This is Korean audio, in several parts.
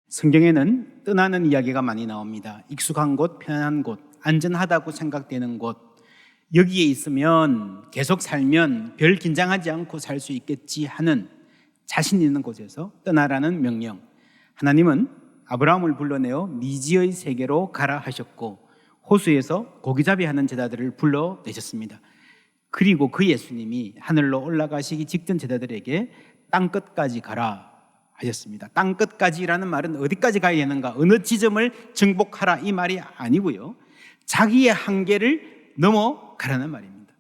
성경에는 떠나는 이야기가 많이 나옵니다. 익숙한 곳, 편안한 곳, 안전하다고 생각되는 곳, 여기에 있으면 계속 살면 별 긴장하지 않고 살 수 있겠지 하는 자신 있는 곳에서 떠나라는 명령. 하나님은 아브라함을 불러내어 미지의 세계로 가라 하셨고 호수에서 고기잡이 하는 제자들을 불러내셨습니다. 그리고 그 예수님이 하늘로 올라가시기 직전 제자들에게 땅끝까지 가라 하셨습니다. 땅끝까지라는 말은 어디까지 가야 되는가, 어느 지점을 정복하라 이 말이 아니고요, 자기의 한계를 넘어가라는 말입니다.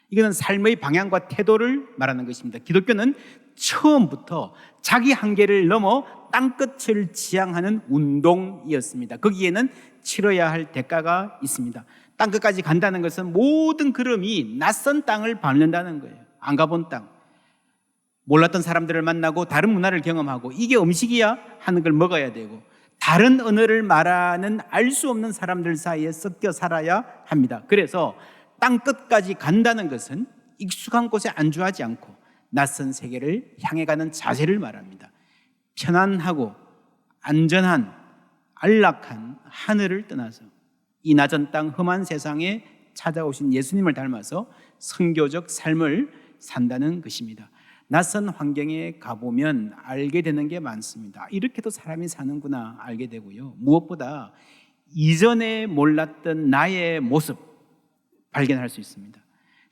이거는 삶의 방향과 태도를 말하는 것입니다. 기독교는 처음부터 자기 한계를 넘어 땅끝을 지향하는 운동이었습니다. 거기에는 치러야 할 대가가 있습니다. 땅끝까지 간다는 것은 모든 걸음이 낯선 땅을 밟는다는 거예요. 안 가본 땅, 몰랐던 사람들을 만나고 다른 문화를 경험하고 이게 음식이야 하는 걸 먹어야 되고, 다른 언어를 말하는 알 수 없는 사람들 사이에 섞여 살아야 합니다. 그래서 땅끝까지 간다는 것은 익숙한 곳에 안주하지 않고 낯선 세계를 향해 가는 자세를 말합니다. 편안하고 안전한 안락한 하늘을 떠나서 이 낮은 땅 험한 세상에 찾아오신 예수님을 닮아서 선교적 삶을 산다는 것입니다. 낯선 환경에 가보면 알게 되는 게 많습니다. 이렇게도 사람이 사는구나 알게 되고요, 무엇보다 이전에 몰랐던 나의 모습 발견할 수 있습니다.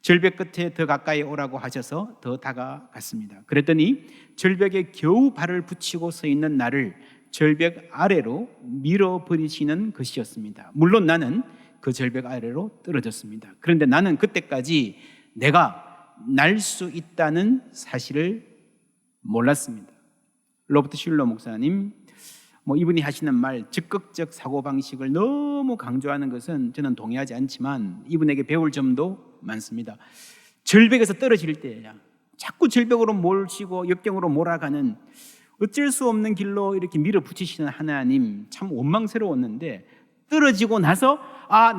절벽 끝에 더 가까이 오라고 하셔서 더 다가갔습니다. 그랬더니 절벽에 겨우 발을 붙이고 서 있는 나를 절벽 아래로 밀어버리시는 것이었습니다. 물론 나는 그 절벽 아래로 떨어졌습니다. 그런데 나는 그때까지 내가 날 수 있다는 사실을 몰랐습니다. 로버트 슐러 목사님, 이분이 하시는 말, 적극적 사고방식을 너무 강조하는 것은 저는 동의하지 않지만 이분에게 배울 점도 많습니다. 절벽에서 떨어질 때야 자꾸 절벽으로 몰시고 역경으로 몰아가는, 어쩔 수 없는 길로 이렇게 밀어붙이시는 하나님 참 원망스러웠는데, 떨어지고 나서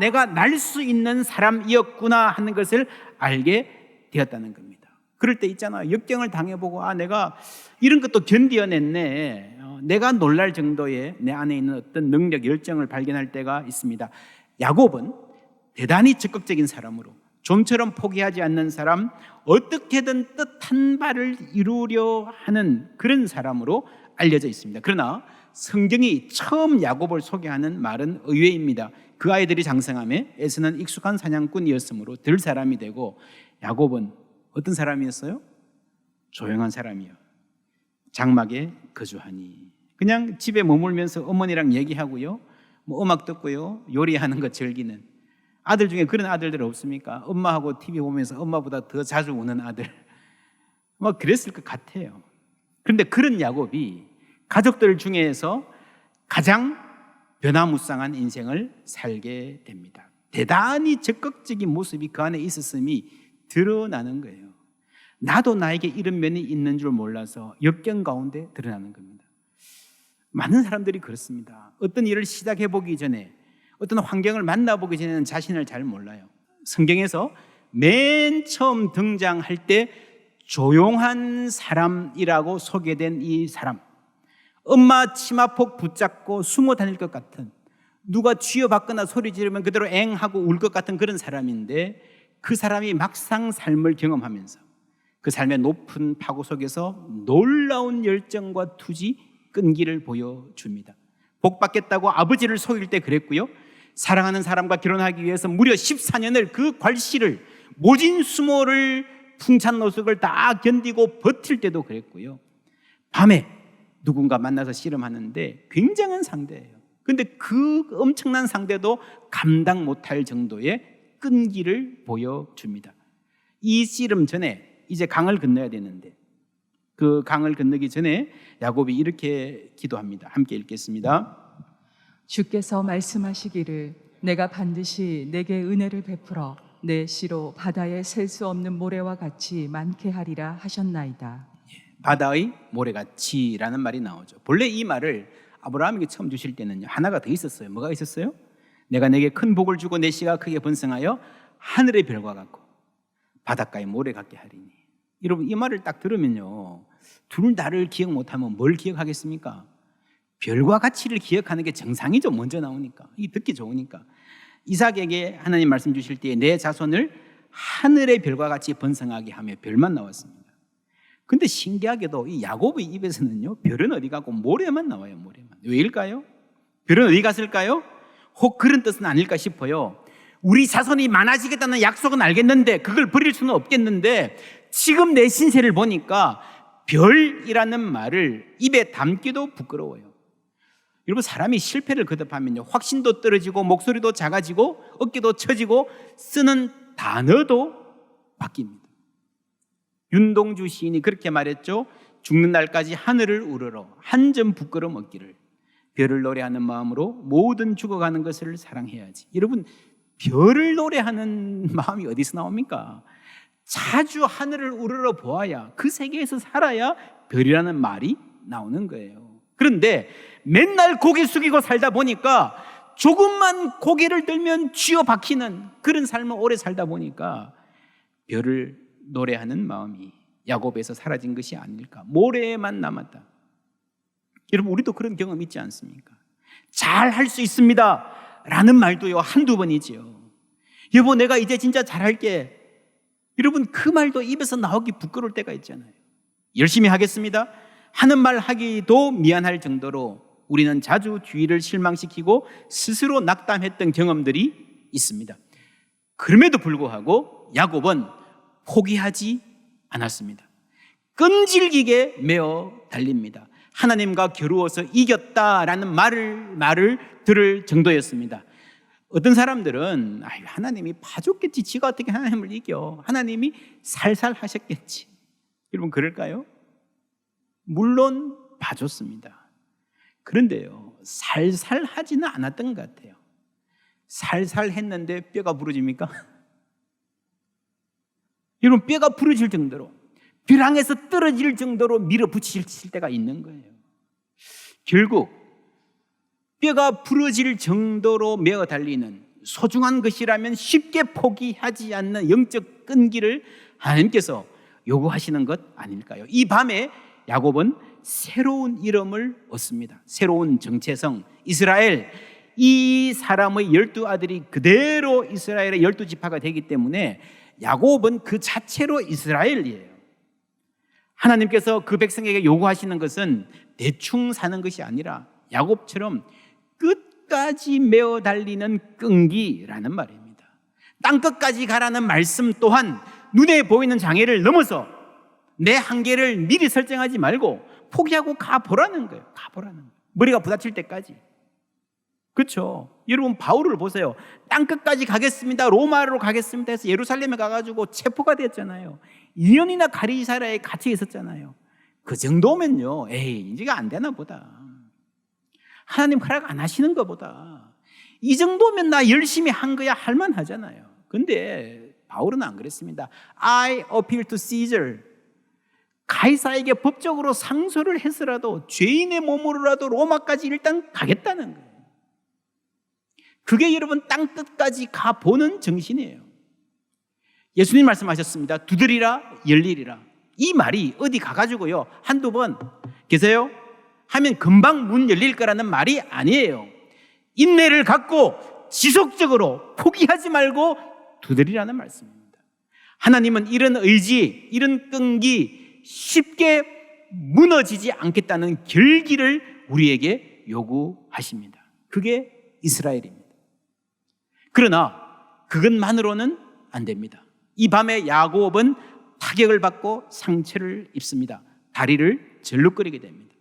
내가 날 수 있는 사람이었구나 하는 것을 알게 되었다는 겁니다. 그럴 때 있잖아요, 역경을 당해보고 내가 이런 것도 견디어냈네, 내가 놀랄 정도의 내 안에 있는 어떤 능력, 열정을 발견할 때가 있습니다. 야곱은 대단히 적극적인 사람으로, 좀처럼 포기하지 않는 사람, 어떻게든 뜻한 바를 이루려 하는 그런 사람으로 알려져 있습니다. 그러나 성경이 처음 야곱을 소개하는 말은 의외입니다. 그 아이들이 장성함에 에서는 익숙한 사냥꾼이었으므로 들 사람이 되고, 야곱은 어떤 사람이었어요? 조용한 사람이요, 장막에 거주하니. 그냥 집에 머물면서 어머니랑 얘기하고요, 음악 듣고요, 요리하는 거 즐기는 아들 중에 그런 아들들 없습니까? 엄마하고 TV 보면서 엄마보다 더 자주 우는 아들, 그랬을 것 같아요. 그런데 그런 야곱이 가족들 중에서 가장 변화무쌍한 인생을 살게 됩니다. 대단히 적극적인 모습이 그 안에 있었음이 드러나는 거예요. 나도 나에게 이런 면이 있는 줄 몰라서 역경 가운데 드러나는 겁니다. 많은 사람들이 그렇습니다. 어떤 일을 시작해 보기 전에, 어떤 환경을 만나보기 전에는 자신을 잘 몰라요. 성경에서 맨 처음 등장할 때 조용한 사람이라고 소개된 이 사람, 엄마 치마폭 붙잡고 숨어 다닐 것 같은, 누가 쥐어받거나 소리 지르면 그대로 엥 하고 울 것 같은 그런 사람인데, 그 사람이 막상 삶을 경험하면서 그 삶의 높은 파고 속에서 놀라운 열정과 투지, 끈기를 보여줍니다. 복 받겠다고 아버지를 속일 때 그랬고요, 사랑하는 사람과 결혼하기 위해서 무려 14년을 그 괄시를, 모진 수모를, 풍찬노숙을 다 견디고 버틸 때도 그랬고요, 밤에 누군가 만나서 씨름하는데 굉장한 상대예요. 그런데 그 엄청난 상대도 감당 못할 정도의 끈기를 보여줍니다. 이 씨름 전에 이제 강을 건너야 되는데, 그 강을 건너기 전에 야곱이 이렇게 기도합니다. 함께 읽겠습니다. 주께서 말씀하시기를 내가 반드시 내게 은혜를 베풀어 내 씨로 바다에 셀 수 없는 모래와 같이 많게 하리라 하셨나이다. 바다의 모래같이라는 말이 나오죠. 본래 이 말을 아브라함에게 처음 주실 때는요, 하나가 더 있었어요. 뭐가 있었어요? 내가 내게 큰 복을 주고 내 씨가 크게 번성하여 하늘의 별과 같고 바닷가의 모래 같게 하리니. 여러분, 이 말을 딱 들으면요, 둘 다를 기억 못하면 뭘 기억하겠습니까? 별과 가치를 기억하는 게 정상이죠. 먼저 나오니까. 이게 듣기 좋으니까. 이삭에게 하나님 말씀 주실 때 내 자손을 하늘의 별과 같이 번성하게 하며 별만 나왔습니다. 근데 신기하게도 이 야곱의 입에서는요, 별은 어디 가고 모래만 나와요. 모래만. 왜일까요? 별은 어디 갔을까요? 혹 그런 뜻은 아닐까 싶어요. 우리 자손이 많아지겠다는 약속은 알겠는데 그걸 버릴 수는 없겠는데 지금 내 신세를 보니까 별이라는 말을 입에 담기도 부끄러워요. 여러분, 사람이 실패를 거듭하면요, 확신도 떨어지고 목소리도 작아지고 어깨도 처지고 쓰는 단어도 바뀝니다. 윤동주 시인이 그렇게 말했죠. 죽는 날까지 하늘을 우러러 한 점 부끄럼 없기를. 별을 노래하는 마음으로 모든 죽어가는 것을 사랑해야지. 여러분, 별을 노래하는 마음이 어디서 나옵니까? 자주 하늘을 우러러 보아야, 그 세계에서 살아야 별이라는 말이 나오는 거예요. 그런데 맨날 고개 숙이고 살다 보니까 조금만 고개를 들면 쥐어 박히는 그런 삶을 오래 살다 보니까 별을 노래하는 마음이 야곱에서 사라진 것이 아닐까. 모래에만 남았다. 여러분, 우리도 그런 경험 있지 않습니까? 잘 할 수 있습니다 라는 말도요, 한두 번이지요. 여보, 내가 이제 진짜 잘할게. 여러분, 그 말도 입에서 나오기 부끄러울 때가 있잖아요. 열심히 하겠습니다 하는 말 하기도 미안할 정도로 우리는 자주 주위를 실망시키고 스스로 낙담했던 경험들이 있습니다. 그럼에도 불구하고 야곱은 포기하지 않았습니다. 끈질기게 메어 달립니다. 하나님과 겨루어서 이겼다라는 말을 들을 정도였습니다. 어떤 사람들은 하나님이 봐줬겠지, 지가 어떻게 하나님을 이겨, 하나님이 살살 하셨겠지. 여러분, 그럴까요? 물론 봐줬습니다. 그런데요, 살살 하지는 않았던 것 같아요. 살살 했는데 뼈가 부러집니까? 여러분, 뼈가 부러질 정도로, 벼랑에서 떨어질 정도로 밀어붙이실 때가 있는 거예요. 결국 뼈가 부러질 정도로 메어 달리는 소중한 것이라면 쉽게 포기하지 않는 영적 끈기를 하나님께서 요구하시는 것 아닐까요? 이 밤에 야곱은 새로운 이름을 얻습니다. 새로운 정체성, 이스라엘. 이 사람의 12아들이 그대로 이스라엘의 12지파가 되기 때문에 야곱은 그 자체로 이스라엘이에요. 하나님께서 그 백성에게 요구하시는 것은 대충 사는 것이 아니라 야곱처럼 끝까지 메어 달리는 끈기라는 말입니다. 땅끝까지 가라는 말씀 또한 눈에 보이는 장애를 넘어서 내 한계를 미리 설정하지 말고 포기하고 가보라는 거예요. 가보라는 거예요. 머리가 부딪힐 때까지. 그렇죠? 여러분, 바울을 보세요. 땅끝까지 가겠습니다, 로마로 가겠습니다 해서 예루살렘에 가가지고 체포가 됐잖아요. 2년이나 가리사라에 갇혀 있었잖아요. 그 정도면요, 이제가 안 되나 보다. 하나님 허락 안 하시는 것보다 이 정도면 나 열심히 한 거야 할만하잖아요. 근데 바울은 안 그랬습니다. I appeal to Caesar. 가이사에게 법적으로 상소를 해서라도 죄인의 몸으로라도 로마까지 일단 가겠다는 거예요. 그게 여러분 땅끝까지 가보는 정신이에요. 예수님 말씀하셨습니다. 두드리라 열리리라. 이 말이 어디 가가지고요 한두 번 계세요? 하면 금방 문 열릴 거라는 말이 아니에요. 인내를 갖고 지속적으로 포기하지 말고 두드리라는 말씀입니다. 하나님은 이런 의지, 이런 끈기, 쉽게 무너지지 않겠다는 결기를 우리에게 요구하십니다. 그게 이스라엘입니다. 그러나 그것만으로는 안 됩니다. 이 밤에 야곱은 타격을 받고 상처를 입습니다. 다리를 절룩거리게 됩니다.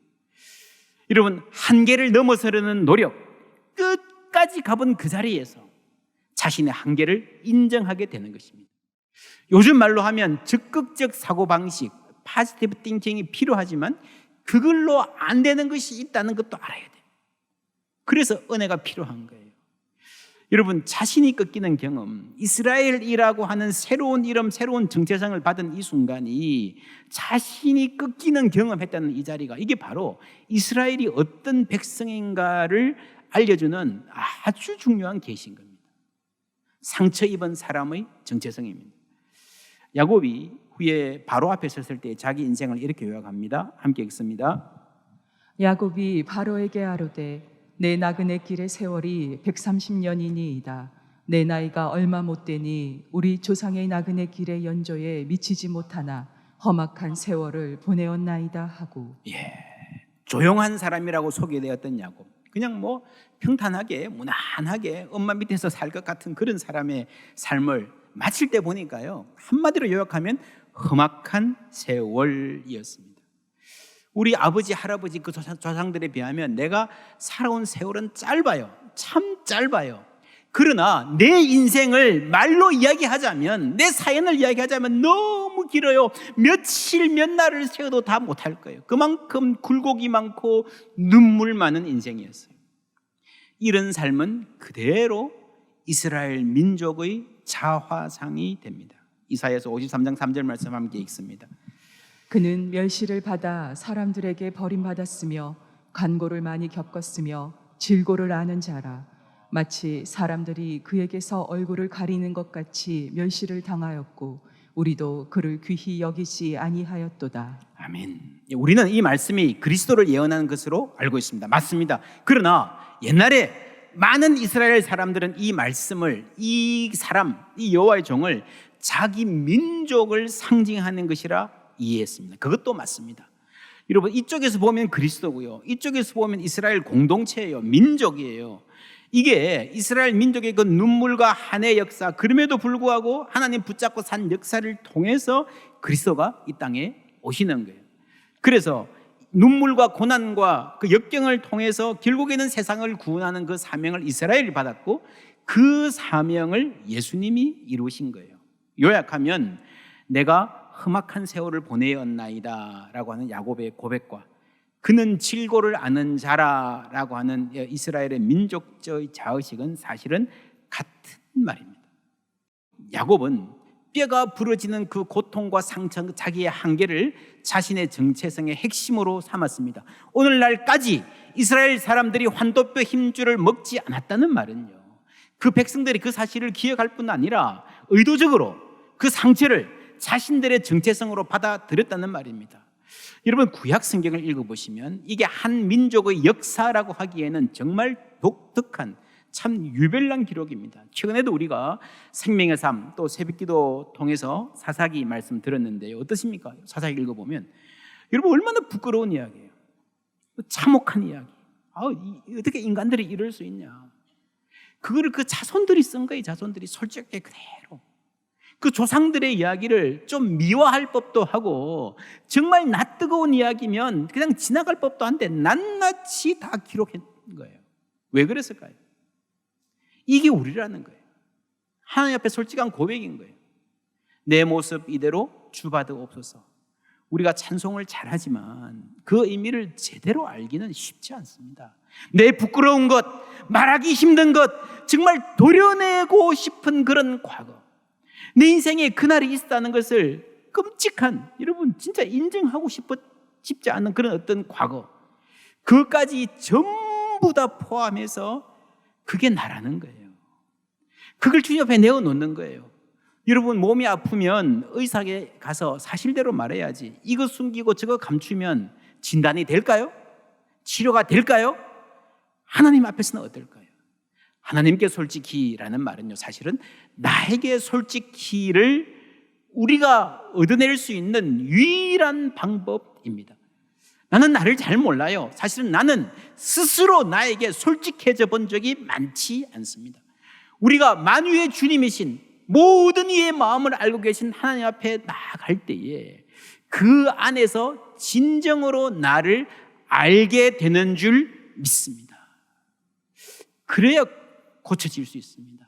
여러분, 한계를 넘어서려는 노력, 끝까지 가본 그 자리에서 자신의 한계를 인정하게 되는 것입니다. 요즘 말로 하면 적극적 사고방식, 포지티브 띵킹이 필요하지만 그걸로 안 되는 것이 있다는 것도 알아야 돼요. 그래서 은혜가 필요한 거예요. 여러분, 자신이 꺾이는 경험, 이스라엘이라고 하는 새로운 이름, 새로운 정체성을 받은 이 순간이 자신이 꺾이는 경험했다는 이 자리가, 이게 바로 이스라엘이 어떤 백성인가를 알려주는 아주 중요한 계시인 겁니다. 상처 입은 사람의 정체성입니다. 야곱이 후에 바로 앞에 섰을 때 자기 인생을 이렇게 요약합니다. 함께 읽습니다. 야곱이 바로에게 아뢰되 내 나그네 길의 세월이 130년이니이다. 내 나이가 얼마 못 되니 우리 조상의 나그네 길의 연조에 미치지 못하나 험악한 세월을 보내었나이다 하고. 조용한 사람이라고 소개되었던 야곱, 그냥 뭐 평탄하게 무난하게 엄마 밑에서 살 것 같은 그런 사람의 삶을 마칠 때 보니까요, 한마디로 요약하면 험악한 세월이었습니다. 우리 아버지, 할아버지 그 조상들에 비하면 내가 살아온 세월은 짧아요. 참 짧아요. 그러나 내 인생을 말로 이야기하자면, 내 사연을 이야기하자면 너무 길어요. 며칠 몇 날을 세워도 다 못할 거예요. 그만큼 굴곡이 많고 눈물 많은 인생이었어요. 이런 삶은 그대로 이스라엘 민족의 자화상이 됩니다. 이사야서 53장 3절 말씀 함께 읽습니다. 그는 멸시를 받아 사람들에게 버림받았으며 간고를 많이 겪었으며 질고를 아는 자라. 마치 사람들이 그에게서 얼굴을 가리는 것 같이 멸시를 당하였고 우리도 그를 귀히 여기지 아니하였도다. 아멘. 우리는 이 말씀이 그리스도를 예언하는 것으로 알고 있습니다. 맞습니다. 그러나 옛날에 많은 이스라엘 사람들은 이 말씀을, 이 여호와의 종을 자기 민족을 상징하는 것이라 이해했습니다. 그것도 맞습니다. 여러분, 이쪽에서 보면 그리스도고요, 이쪽에서 보면 이스라엘 공동체예요, 민족이에요. 이게 이스라엘 민족의 그 눈물과 한의 역사, 그럼에도 불구하고 하나님 붙잡고 산 역사를 통해서 그리스도가 이 땅에 오시는 거예요. 그래서 눈물과 고난과 그 역경을 통해서 결국에는 세상을 구원하는 그 사명을 이스라엘이 받았고, 그 사명을 예수님이 이루신 거예요. 요약하면 내가 험악한 세월을 보내었나이다 라고 하는 야곱의 고백과 그는 질고를 아는 자라라고 하는 이스라엘의 민족적 자의식은 사실은 같은 말입니다. 야곱은 뼈가 부러지는 그 고통과 상처, 자기의 한계를 자신의 정체성의 핵심으로 삼았습니다. 오늘날까지 이스라엘 사람들이 환도뼈 힘줄을 먹지 않았다는 말은요, 그 백성들이 그 사실을 기억할 뿐 아니라 의도적으로 그 상처를 자신들의 정체성으로 받아들였다는 말입니다. 여러분, 구약 성경을 읽어보시면 이게 한 민족의 역사라고 하기에는 정말 독특한 참 유별난 기록입니다. 최근에도 우리가 생명의 삶, 또 새벽기도 통해서 사사기 말씀 들었는데요, 어떠십니까? 사사기 읽어보면 여러분 얼마나 부끄러운 이야기예요. 참혹한 이야기. 어떻게 인간들이 이럴 수 있냐. 그거를 그 자손들이 쓴 거예요. 자손들이 솔직하게 그대로 그 조상들의 이야기를 좀 미화할 법도 하고, 정말 낯뜨거운 이야기면 그냥 지나갈 법도 한데 낱낱이 다 기록한 거예요. 왜 그랬을까요? 이게 우리라는 거예요. 하나님 앞에 솔직한 고백인 거예요. 내 모습 이대로 주받으옵소서. 우리가 찬송을 잘하지만 그 의미를 제대로 알기는 쉽지 않습니다. 내 부끄러운 것, 말하기 힘든 것, 정말 도려내고 싶은 그런 과거, 내 인생에 그날이 있었다는 것을 끔찍한, 여러분 진짜 인정하고 싶지 않은 그런 어떤 과거, 그것까지 전부 다 포함해서 그게 나라는 거예요. 그걸 주님 앞에 내어놓는 거예요. 여러분, 몸이 아프면 의사에게 가서 사실대로 말해야지, 이거 숨기고 저거 감추면 진단이 될까요? 치료가 될까요? 하나님 앞에서는 어떨까요? 하나님께 솔직히라는 말은요, 사실은 나에게 솔직히를 우리가 얻어낼 수 있는 유일한 방법입니다. 나는 나를 잘 몰라요. 사실은 나는 스스로 나에게 솔직해져 본 적이 많지 않습니다. 우리가 만유의 주님이신, 모든 이의 마음을 알고 계신 하나님 앞에 나아갈 때에 그 안에서 진정으로 나를 알게 되는 줄 믿습니다. 그래야 고쳐질 수 있습니다.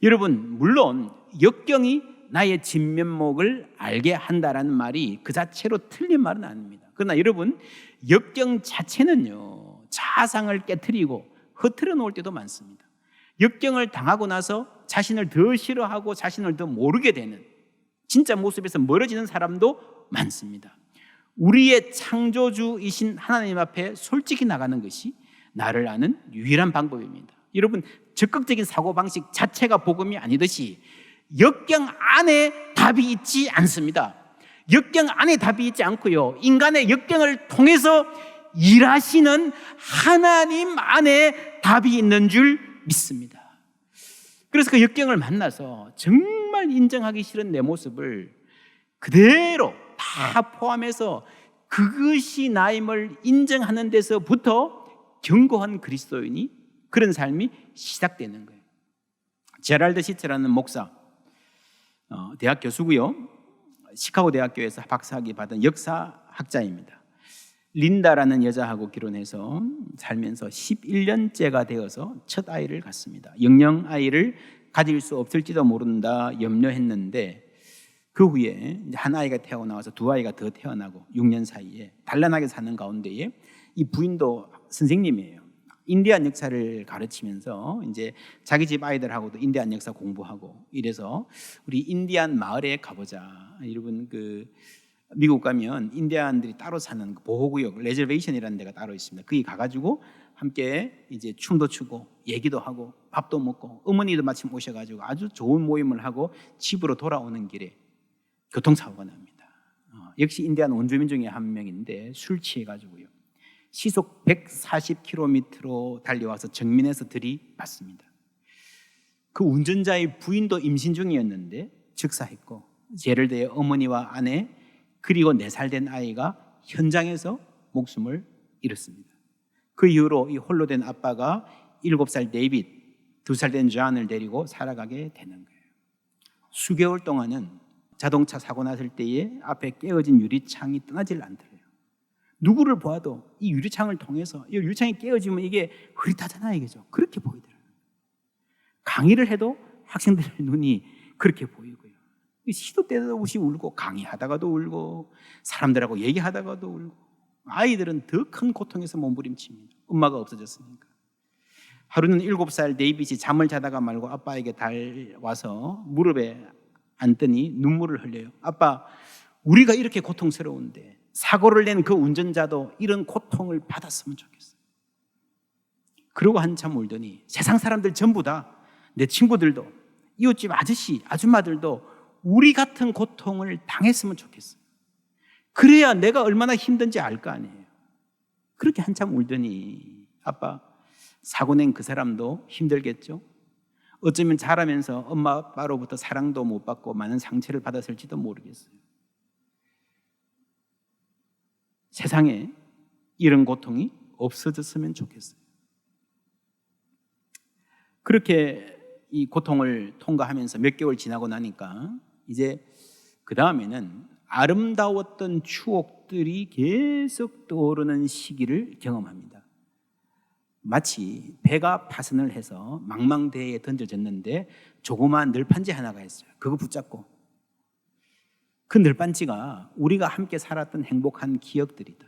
여러분, 물론 역경이 나의 진면목을 알게 한다라는 말이 그 자체로 틀린 말은 아닙니다. 그러나 여러분, 역경 자체는요, 자아상을 깨트리고 흐트러 놓을 때도 많습니다. 역경을 당하고 나서 자신을 더 싫어하고 자신을 더 모르게 되는, 진짜 모습에서 멀어지는 사람도 많습니다. 우리의 창조주이신 하나님 앞에 솔직히 나가는 것이 나를 아는 유일한 방법입니다. 여러분, 적극적인 사고방식 자체가 복음이 아니듯이 역경 안에 답이 있지 않습니다. 역경 안에 답이 있지 않고요, 인간의 역경을 통해서 일하시는 하나님 안에 답이 있는 줄 믿습니다. 그래서 그 역경을 만나서 정말 인정하기 싫은 내 모습을 그대로 다 포함해서 그것이 나임을 인정하는 데서부터 견고한 그리스도인이 그런 삶이 시작되는 거예요. 제랄드 시체라는 목사, 대학 교수고요. 시카고 대학교에서 박사학위 받은 역사학자입니다. 린다라는 여자하고 결혼해서 살면서 11년째가 되어서 첫 아이를 갖습니다. 영영 아이를 가질 수 없을지도 모른다 염려했는데 그 후에 한 아이가 태어나와서 두 아이가 더 태어나고 6년 사이에 단란하게 사는 가운데에 이 부인도 선생님이에요. 인디안 역사를 가르치면서 이제 자기 집 아이들하고도 인디안 역사 공부하고 이래서 우리 인디안 마을에 가보자. 여러분 미국 가면 인디안들이 따로 사는 보호구역 레저베이션이라는 데가 따로 있습니다. 거기 가가지고 함께 이제 춤도 추고 얘기도 하고 밥도 먹고 어머니도 마침 오셔가지고 아주 좋은 모임을 하고 집으로 돌아오는 길에 교통사고가 납니다. 역시 인디안 원주민 중에 한 명인데 술 취해가지고요. 시속 140km로 달려와서 정면에서 들이받습니다. 그 운전자의 부인도 임신 중이었는데 즉사했고 제럴드의 어머니와 아내 그리고 4살 된 아이가 현장에서 목숨을 잃었습니다. 그 이후로 이 홀로 된 아빠가 7살 데이빗, 2살 된 존을 데리고 살아가게 되는 거예요. 수개월 동안은 자동차 사고 났을 때에 앞에 깨어진 유리창이 떠나질 않더래요. 누구를 보아도 이 유리창을 통해서 이 유리창이 깨어지면 이게 흐릿하잖아요, 이게죠. 그렇게 보이더라고요. 강의를 해도 학생들의 눈이 그렇게 보이고요. 시도 때도 없이 울고 강의하다가도 울고 사람들하고 얘기하다가도 울고 아이들은 더 큰 고통에서 몸부림칩니다. 엄마가 없어졌으니까. 하루는 7살 데이빗이 잠을 자다가 말고 아빠에게 달와서 무릎에 앉더니 눈물을 흘려요. 아빠, 우리가 이렇게 고통스러운데 사고를 낸 그 운전자도 이런 고통을 받았으면 좋겠어요. 그러고 한참 울더니 세상 사람들 전부 다 내 친구들도 이웃집 아저씨, 아줌마들도 우리 같은 고통을 당했으면 좋겠어요. 그래야 내가 얼마나 힘든지 알 거 아니에요. 그렇게 한참 울더니 아빠, 사고 낸 그 사람도 힘들겠죠? 어쩌면 자라면서 엄마 아빠로부터 사랑도 못 받고 많은 상처를 받았을지도 모르겠어요. 세상에 이런 고통이 없어졌으면 좋겠어요. 그렇게 이 고통을 통과하면서 몇 개월 지나고 나니까 이제 그 다음에는 아름다웠던 추억들이 계속 떠오르는 시기를 경험합니다. 마치 배가 파선을 해서 망망대해에 던져졌는데 조그마한 늘판지 하나가 있어요. 그거 붙잡고 그 늘판지가 우리가 함께 살았던 행복한 기억들이다.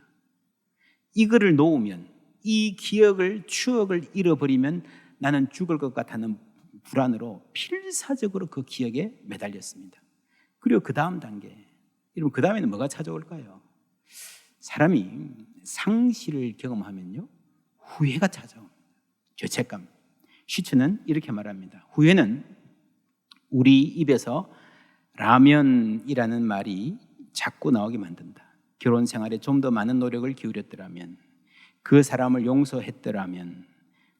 이거를 놓으면, 이 기억을, 추억을 잃어버리면 나는 죽을 것 같다는 불안으로 필사적으로 그 기억에 매달렸습니다. 그리고 그 다음 단계, 여러분 그 다음에는 뭐가 찾아올까요? 사람이 상실을 경험하면요 후회가 찾아옵니다. 죄책감. 시츠는 이렇게 말합니다. 후회는 우리 입에서 라면이라는 말이 자꾸 나오게 만든다. 결혼 생활에 좀 더 많은 노력을 기울였더라면, 그 사람을 용서했더라면,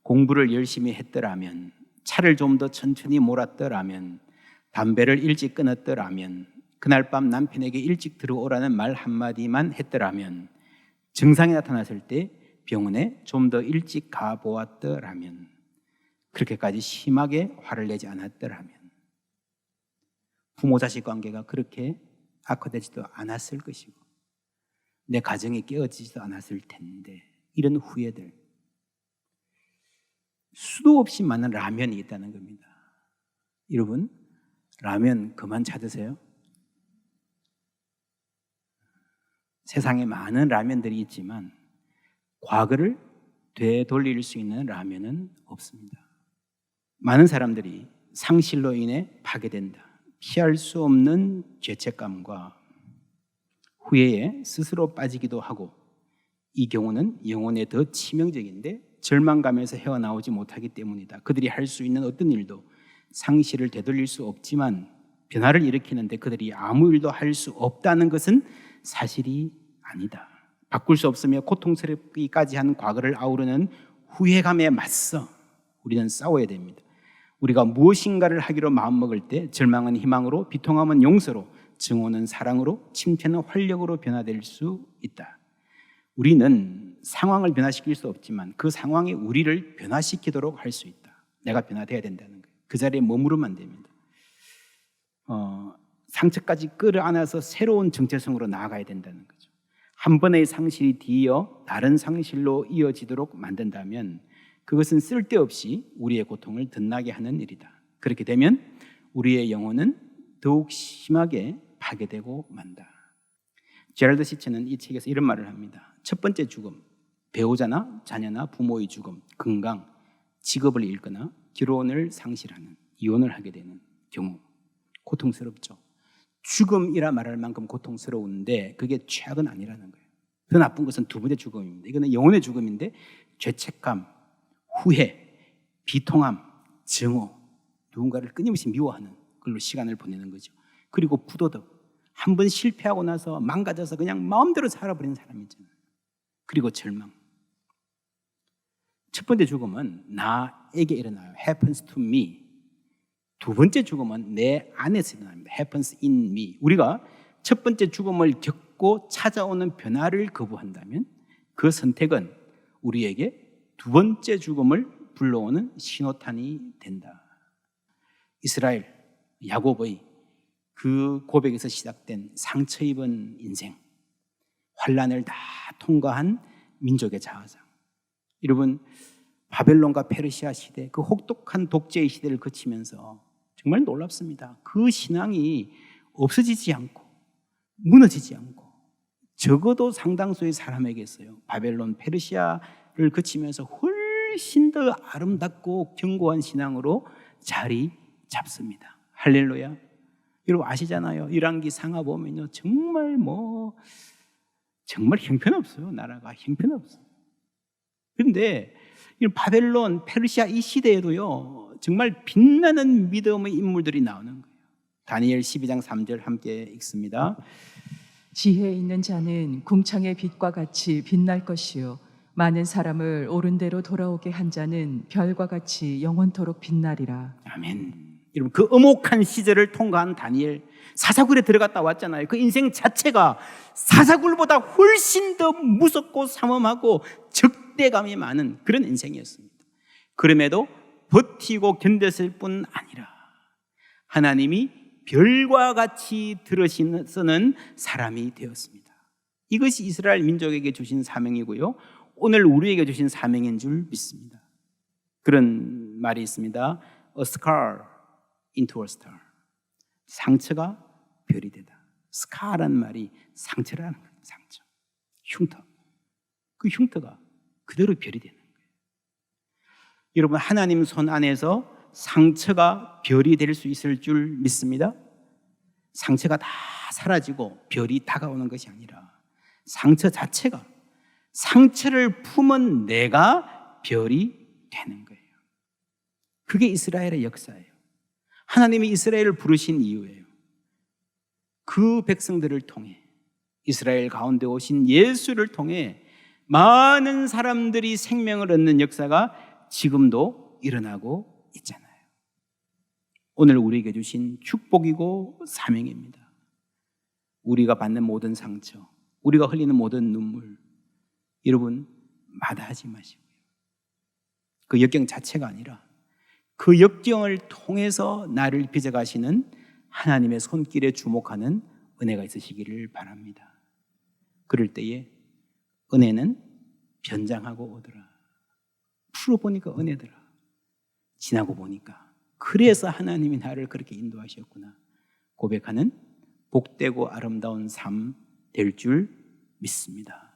공부를 열심히 했더라면, 차를 좀 더 천천히 몰았더라면, 담배를 일찍 끊었더라면, 그날 밤 남편에게 일찍 들어오라는 말 한마디만 했더라면, 증상이 나타났을 때 병원에 좀 더 일찍 가보았더라면, 그렇게까지 심하게 화를 내지 않았더라면, 부모 자식 관계가 그렇게 악화되지도 않았을 것이고 내 가정이 깨어지지도 않았을 텐데, 이런 후회들, 수도 없이 많은 라면이 있다는 겁니다. 여러분, 라면 그만 찾으세요. 세상에 많은 라면들이 있지만 과거를 되돌릴 수 있는 라면은 없습니다. 많은 사람들이 상실로 인해 파괴된다. 피할 수 없는 죄책감과 후회에 스스로 빠지기도 하고, 이 경우는 영혼에 더 치명적인데 절망감에서 헤어나오지 못하기 때문이다. 그들이 할 수 있는 어떤 일도 상실을 되돌릴 수 없지만 변화를 일으키는데 그들이 아무 일도 할 수 없다는 것은 사실이 아니다. 바꿀 수 없으며 고통스럽기까지 한 과거를 아우르는 후회감에 맞서 우리는 싸워야 됩니다. 우리가 무엇인가를 하기로 마음먹을 때 절망은 희망으로, 비통함은 용서로, 증오는 사랑으로, 침체는 활력으로 변화될 수 있다. 우리는 상황을 변화시킬 수 없지만 그 상황이 우리를 변화시키도록 할 수 있다. 내가 변화돼야 된다는 거예요. 그 자리에 머무르면 됩니다. 상처까지 끌어안아서 새로운 정체성으로 나아가야 된다는 거죠. 한 번의 상실이 뒤이어 다른 상실로 이어지도록 만든다면 그것은 쓸데없이 우리의 고통을 덧나게 하는 일이다. 그렇게 되면 우리의 영혼은 더욱 심하게 파괴되고 만다. 제럴드 시체는 이 책에서 이런 말을 합니다. 첫 번째 죽음, 배우자나 자녀나 부모의 죽음, 건강, 직업을 잃거나 결혼을 상실하는, 이혼을 하게 되는 경우 고통스럽죠. 죽음이라 말할 만큼 고통스러운데 그게 최악은 아니라는 거예요. 더 나쁜 것은 두 번째 죽음입니다. 이거는 영혼의 죽음인데 죄책감, 후회, 비통함, 증오, 누군가를 끊임없이 미워하는 걸로 시간을 보내는 거죠. 그리고 부도덕, 한 번 실패하고 나서 망가져서 그냥 마음대로 살아버리는 사람이 있잖아요. 그리고 절망. 첫 번째 죽음은 나에게 일어나요. happens to me. 두 번째 죽음은 내 안에서 일어납니다. happens in me. 우리가 첫 번째 죽음을 겪고 찾아오는 변화를 거부한다면 그 선택은 우리에게 두 번째 죽음을 불러오는 신호탄이 된다. 이스라엘, 야곱의 그 고백에서 시작된 상처 입은 인생, 환란을 다 통과한 민족의 자화상. 여러분, 바벨론과 페르시아 시대, 그 혹독한 독재의 시대를 거치면서 정말 놀랍습니다. 그 신앙이 없어지지 않고 무너지지 않고 적어도 상당수의 사람에게서요, 바벨론, 페르시아를 거치면서 훨씬 더 아름답고 견고한 신앙으로 자리 잡습니다. 할렐루야. 여러분 아시잖아요. 열왕기 상하 보면요, 정말 정말 형편없어요. 나라가 형편없어요. 그런데 바벨론, 페르시아 이 시대에도요, 정말 빛나는 믿음의 인물들이 나오는 거예요. 다니엘 12장 3절 함께 읽습니다. 지혜 있는 자는 궁창의 빛과 같이 빛날 것이요 많은 사람을 옳은 대로 돌아오게 한 자는 별과 같이 영원토록 빛나리라. 아멘. 여러분, 그 엄혹한 시절을 통과한 다니엘, 사사굴에 들어갔다 왔잖아요. 그 인생 자체가 사사굴보다 훨씬 더 무섭고 삼엄하고 적대감이 많은 그런 인생이었습니다. 그럼에도 버티고 견뎠을 뿐 아니라 하나님이 별과 같이 들으시는 사람이 되었습니다. 이것이 이스라엘 민족에게 주신 사명이고요, 오늘 우리에게 주신 사명인 줄 믿습니다. 그런 말이 있습니다. A scar into a star. 상처가 별이 되다. 스카라는 말이 상처라는 거예요. 상처, 흉터. 그 흉터가 그대로 별이 되는 거예요. 여러분, 하나님 손 안에서 상처가 별이 될 수 있을 줄 믿습니다. 상처가 다 사라지고 별이 다가오는 것이 아니라 상처 자체가, 상처를 품은 내가 별이 되는 거예요. 그게 이스라엘의 역사예요. 하나님이 이스라엘을 부르신 이유예요. 그 백성들을 통해, 이스라엘 가운데 오신 예수를 통해 많은 사람들이 생명을 얻는 역사가 지금도 일어나고 있잖아요. 오늘 우리에게 주신 축복이고 사명입니다. 우리가 받는 모든 상처, 우리가 흘리는 모든 눈물, 여러분 마다하지 마시고요, 그 역경 자체가 아니라 그 역경을 통해서 나를 빚어가시는 하나님의 손길에 주목하는 은혜가 있으시기를 바랍니다. 그럴 때에 은혜는 변장하고 오더라. 풀어보니까 은혜더라. 지나고 보니까 그래서 하나님이 나를 그렇게 인도하셨구나 고백하는 복되고 아름다운 삶 될 줄 믿습니다.